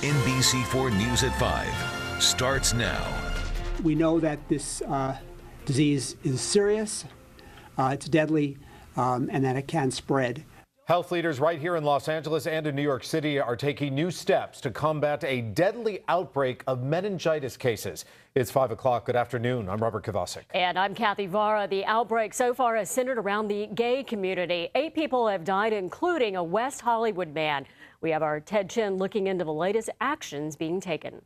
NBC4 News at 5 starts now. We know that this disease is serious, it's deadly, and that it can spread. Health leaders right here in Los Angeles and in New York City are taking new steps to combat a deadly outbreak of meningitis cases. It's 5 o'clock. Good afternoon. I'm Robert Kovacic. And I'm Kathy Vara. The outbreak so far is centered around the gay community. 8 people have died, including a West Hollywood man. We have our Townshend looking into the latest actions being taken.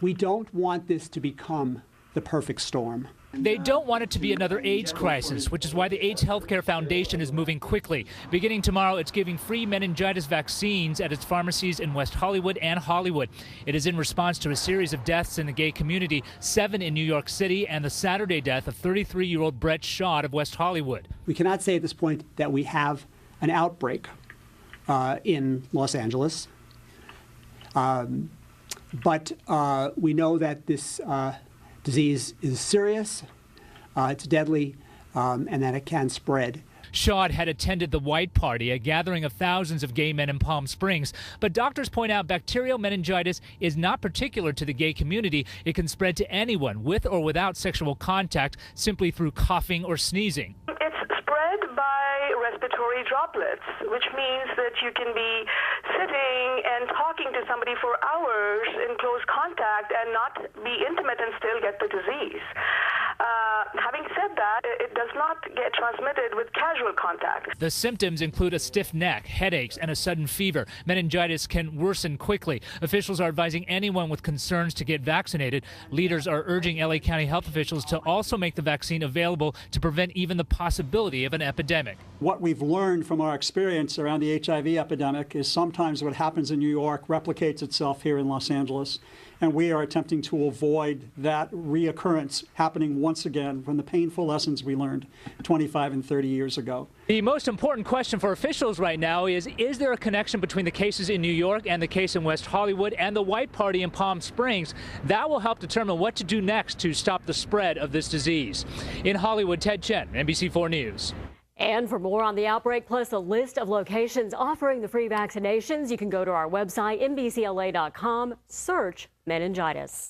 We don't want this to become the perfect storm. They don't want it to be another AIDS crisis, which is why the AIDS Healthcare Foundation is moving quickly. Beginning tomorrow, it's giving free meningitis vaccines at its pharmacies in West Hollywood and Hollywood. It is in response to a series of deaths in the gay community, 7 in New York City, and the Saturday death of 33-year-old Brett Schott of West Hollywood. We cannot say at this point that we have an outbreak in Los Angeles, but we know that this disease is serious, it's deadly, and that it can spread. Schott had attended the White Party, a gathering of thousands of gay men in Palm Springs. But doctors point out bacterial meningitis is not particular to the gay community. It can spread to anyone with or without sexual contact simply through coughing or sneezing. It's spread by respiratory droplets, which means that you can be sitting and talking to somebody for hours in close contact and not be intimate and still get the disease. Having said that, it does not get transmitted with casual contact. The symptoms include a stiff neck, headaches, and a sudden fever. Meningitis can worsen quickly. Officials are advising anyone with concerns to get vaccinated. Leaders are urging LA County health officials to also make the vaccine available to prevent even the possibility of an epidemic. What we've learned from our experience around the HIV epidemic is sometimes what happens in New York replicates itself here in Los Angeles. And we are attempting to avoid that reoccurrence happening once again from the painful lessons we learned 25 and 30 years ago. The most important question for officials right now is there a connection between the cases in New York and the case in West Hollywood and the White Party in Palm Springs? That will help determine what to do next to stop the spread of this disease. In Hollywood, Townshend, NBC4 News. And for more on the outbreak, plus a list of locations offering the free vaccinations, you can go to our website, NBCLA.com, search meningitis.